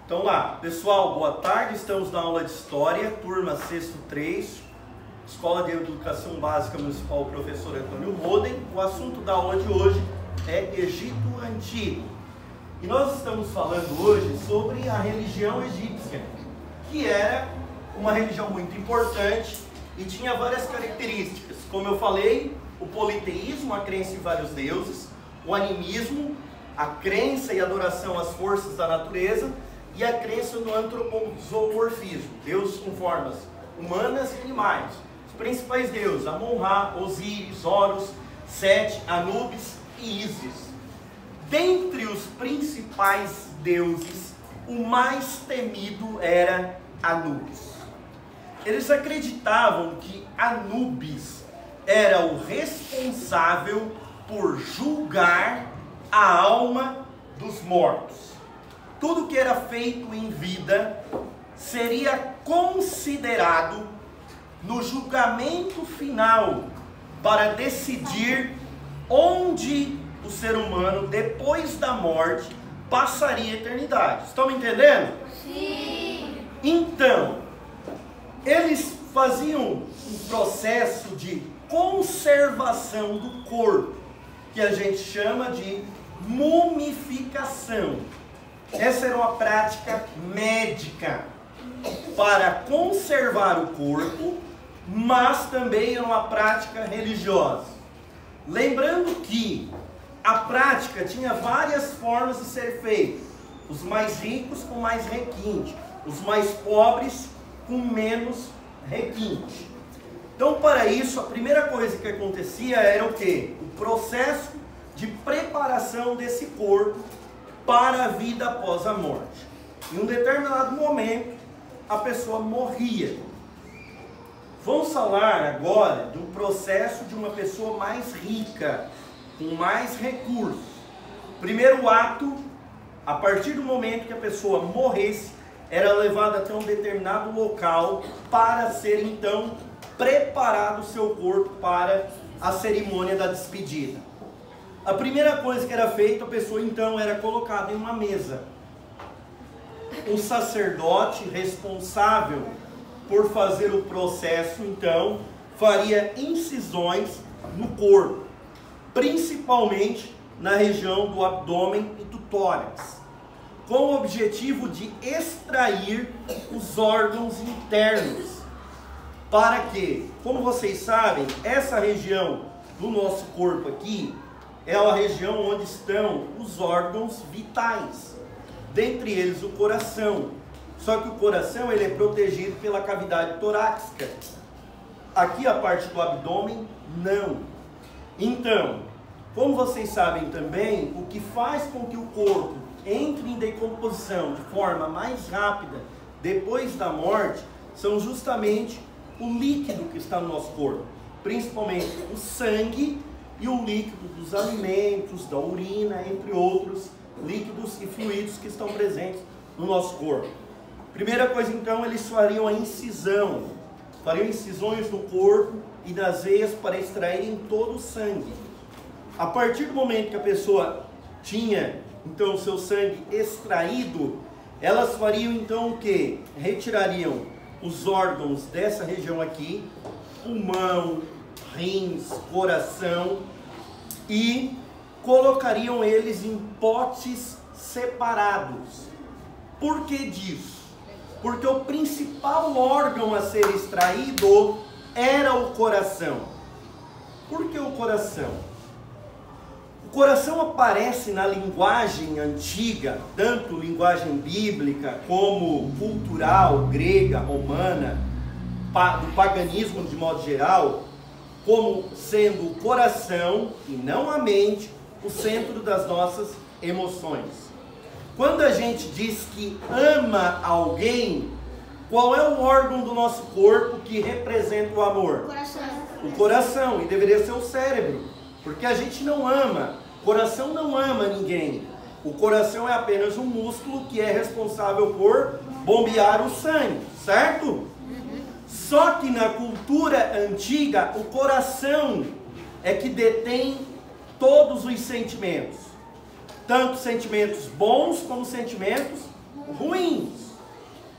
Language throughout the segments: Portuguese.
Então lá, pessoal, boa tarde, estamos na aula de História, turma 6º 3, Escola de Educação Básica Municipal, professor Antônio Roden. O assunto da aula de hoje é Egito Antigo. E nós estamos falando hoje sobre a religião egípcia, que era uma religião muito importante e tinha várias características. Como eu falei, o politeísmo, a crença em vários deuses, o animismo, a crença e adoração às forças da natureza, e a crença no antropomorfismo, deuses com formas humanas e animais. Os principais deuses, Amon-Ra, Osíris, Horus, Sete, Anubis e Ísis. Dentre os principais deuses, o mais temido era Anubis. Eles acreditavam que Anubis era o responsável por julgar a alma dos mortos. Tudo que era feito em vida seria considerado no julgamento final para decidir onde o ser humano, depois da morte, passaria a eternidade. Estão me entendendo? Sim! Então, eles faziam um processo de conservação do corpo, que a gente chama de mumificação. Essa era uma prática médica para conservar o corpo, mas também era uma prática religiosa. Lembrando que a prática tinha várias formas de ser feita. Os mais ricos com mais requinte, os mais pobres com menos requinte. Então, para isso, a primeira coisa que acontecia era o quê? O processo de preparação desse corpo para a vida após a morte. Em um determinado momento, a pessoa morria. Vamos falar agora do processo de uma pessoa mais rica, com mais recursos. Primeiro ato, a partir do momento que a pessoa morresse, era levada até um determinado local para ser então preparado o seu corpo para a cerimônia da despedida. A primeira coisa que era feita, a pessoa então era colocada em uma mesa. Um sacerdote responsável por fazer o processo, então, faria incisões no corpo, principalmente na região do abdômen e do tórax, com o objetivo de extrair os órgãos internos. Para que, como vocês sabem, essa região do nosso corpo aqui é a região onde estão os órgãos vitais, dentre eles o coração. Só que o coração ele é protegido pela cavidade torácica. Aqui a parte do abdômen, não. Então, como vocês sabem também, o que faz com que o corpo entre em decomposição de forma mais rápida depois da morte são justamente o líquido que está no nosso corpo, principalmente o sangue e o líquido dos alimentos, da urina, entre outros líquidos e fluidos que estão presentes no nosso corpo. Primeira coisa então, eles fariam a incisão, fariam incisões no corpo e nas veias para extraírem todo o sangue. A partir do momento que a pessoa tinha então o seu sangue extraído, elas fariam então o que? Retirariam os órgãos dessa região aqui, pulmão, rins, coração, e colocariam eles em potes separados. Por que disso? Porque o principal órgão a ser extraído era o coração. Por que o coração? O coração aparece na linguagem antiga, tanto linguagem bíblica como cultural, grega, romana, do paganismo de modo geral, como sendo o coração e não a mente o centro das nossas emoções. Quando a gente diz que ama alguém, qual é o órgão do nosso corpo que representa o amor? Coração. O coração, e deveria ser o cérebro, porque a gente não ama, o coração não ama ninguém. O coração é apenas um músculo que é responsável por bombear o sangue, certo? Só que na cultura antiga, o coração é que detém todos os sentimentos. Tanto sentimentos bons como sentimentos ruins.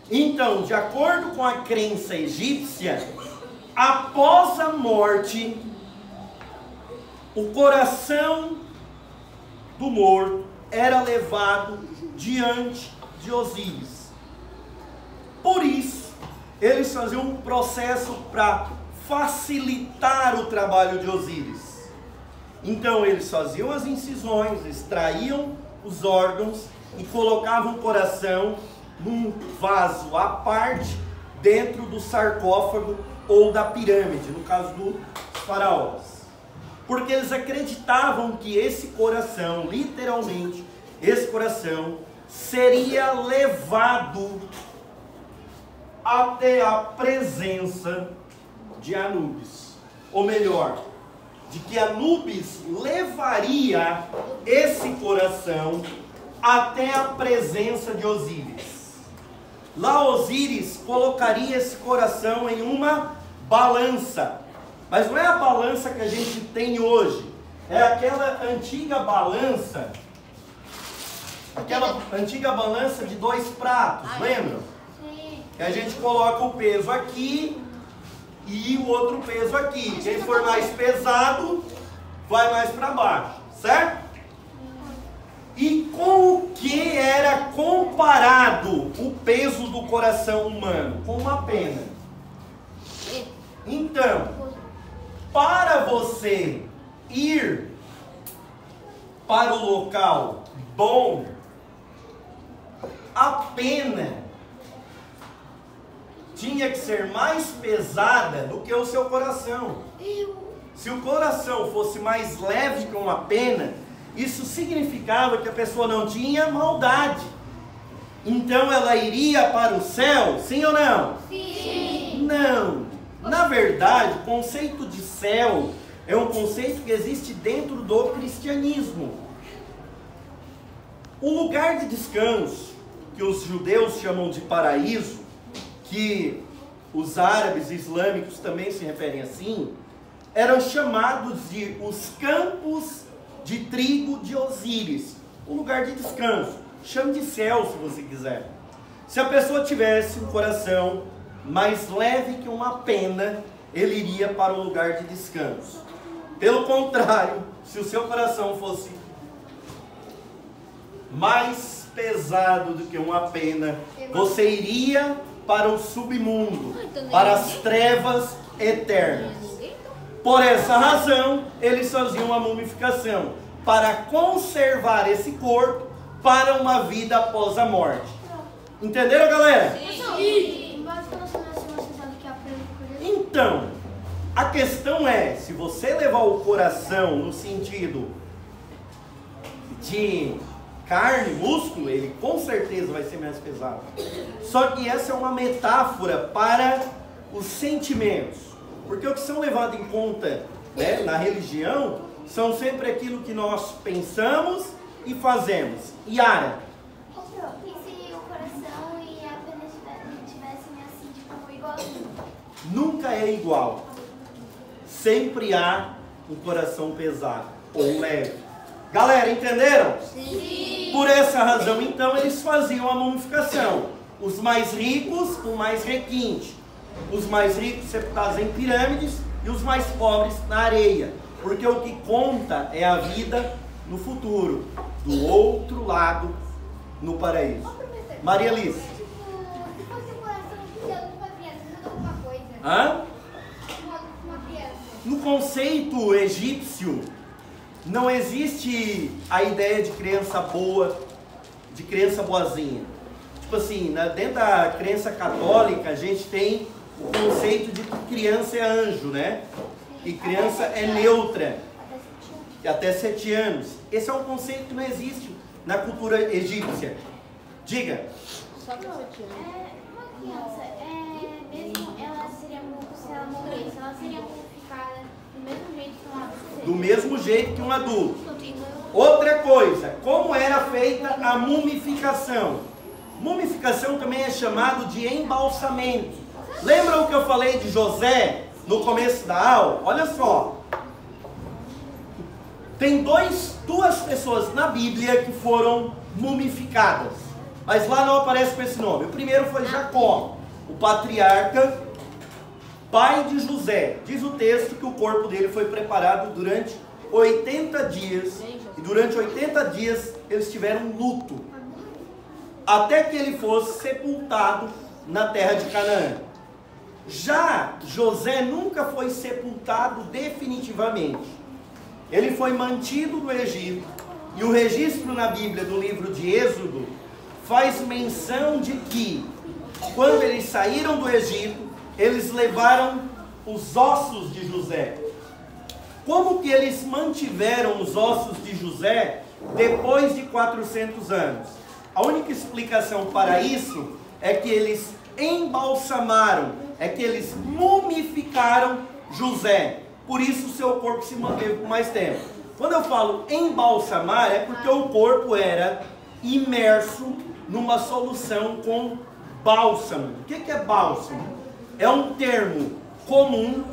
Então, de acordo com a crença egípcia, após a morte, o coração do morto era levado diante de Osíris. Por isso, eles faziam um processo para facilitar o trabalho de Osíris. Então, eles faziam as incisões, extraíam os órgãos e colocavam o coração num vaso à parte dentro do sarcófago ou da pirâmide, no caso dos faraós. Porque eles acreditavam que esse coração, literalmente, esse coração seria levado até a presença de Anubis. Ou melhor, de que Anubis levaria esse coração até a presença de Osíris. Lá Osíris colocaria esse coração em uma balança. Mas não é a balança que a gente tem hoje. É aquela antiga balança. Aquela antiga balança de 2 pratos, lembram? Sim. Que a gente coloca o peso aqui e o outro peso aqui. Quem for mais pesado, vai mais para baixo, certo? E com o que era comparado o peso do coração humano? Com uma pena. Então, para você ir para o local bom, a pena tinha que ser mais pesada do que o seu coração. Se o coração fosse mais leve que uma pena, isso significava que a pessoa não tinha maldade. Então ela iria para o céu, sim ou não? Sim. Não. Na verdade, o conceito de céu é um conceito que existe dentro do cristianismo. O lugar de descanso, que os judeus chamam de paraíso, que os árabes islâmicos também se referem assim, eram chamados de os campos de trigo de Osíris, o lugar de descanso. Chame de céu se você quiser. Se a pessoa tivesse um coração mais leve que uma pena, ele iria para o lugar de descanso. Pelo contrário, se o seu coração fosse mais pesado do que uma pena, você iria para o submundo, para as trevas eternas. Por essa razão, eles faziam a mumificação, para conservar esse corpo para uma vida após a morte. Entenderam, galera? Sim. Então, a questão é, se você levar o coração no sentido de carne, músculo, ele com certeza vai ser mais pesado. Só que essa é uma metáfora para os sentimentos. Porque o que são levados em conta, né, na religião são sempre aquilo que nós pensamos e fazemos. Yara? E se o coração e a pena tivessem assim, tipo, igualzinho? Nunca é igual. Sempre há um coração pesado ou leve. Galera, entenderam? Sim. Por essa razão, então, eles faziam a mumificação. Os mais ricos com mais requinte. Os mais ricos sepultados em pirâmides e os mais pobres na areia. Porque o que conta é a vida no futuro, do outro lado, no paraíso. Maria Alice. Se fosse o coração pisando com uma criança, ajuda alguma coisa? Hã? Uma criança. No conceito egípcio, não existe a ideia de criança boa, de criança boazinha. Tipo assim, dentro da crença católica, a gente tem o conceito de que criança é anjo, né? E criança é neutra, até 7 anos. Esse é um conceito que não existe na cultura egípcia. Diga. Só que uma criança, mesmo ela seria, se ela morresse, ela seria mumificada do mesmo jeito que um adulto. Do mesmo jeito que um adulto. Outra coisa, como era feita a mumificação? Mumificação também é chamado de embalsamento. Lembra o que eu falei de José no começo da aula? Olha só. Tem duas pessoas na Bíblia que foram mumificadas. Mas lá não aparece com esse nome. O primeiro foi Jacó, o patriarca, pai de José. Diz o texto que o corpo dele foi preparado durante 80 dias. E durante 80 dias eles tiveram luto, até que ele fosse sepultado na terra de Canaã. Já José nunca foi sepultado definitivamente. Ele foi mantido no Egito. E o registro na Bíblia do livro de Êxodo faz menção de que, quando eles saíram do Egito, eles levaram os ossos de José. Como que eles mantiveram os ossos de José depois de 400 anos? A única explicação para isso é que eles embalsamaram, é que eles mumificaram José. Por isso o seu corpo se manteve por mais tempo. Quando eu falo embalsamar, é porque o corpo era imerso numa solução com bálsamo. O que é bálsamo? É um termo comum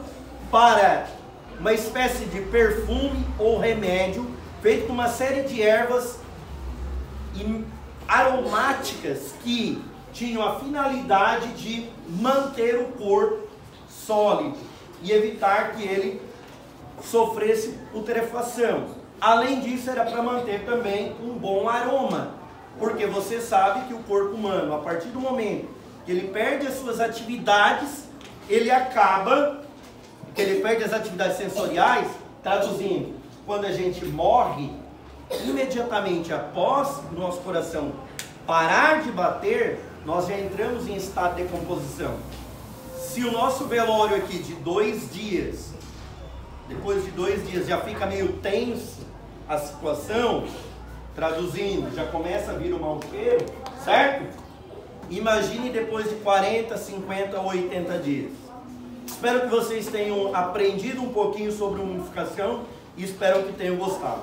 para uma espécie de perfume ou remédio feito com uma série de ervas aromáticas que tinham a finalidade de manter o corpo sólido e evitar que ele sofresse putrefação. Além disso, era para manter também um bom aroma, porque você sabe que o corpo humano, a partir do momento que ele perde as suas atividades, ele perde as atividades sensoriais. Traduzindo, quando a gente morre, imediatamente após o nosso coração parar de bater, nós já entramos em estado de decomposição. Se o nosso velório aqui de 2 dias, depois de 2 dias já fica meio tenso a situação, traduzindo, já começa a vir o mau cheiro, certo? Imagine depois de 40, 50 ou 80 dias. Espero que vocês tenham aprendido um pouquinho sobre mumificação e espero que tenham gostado.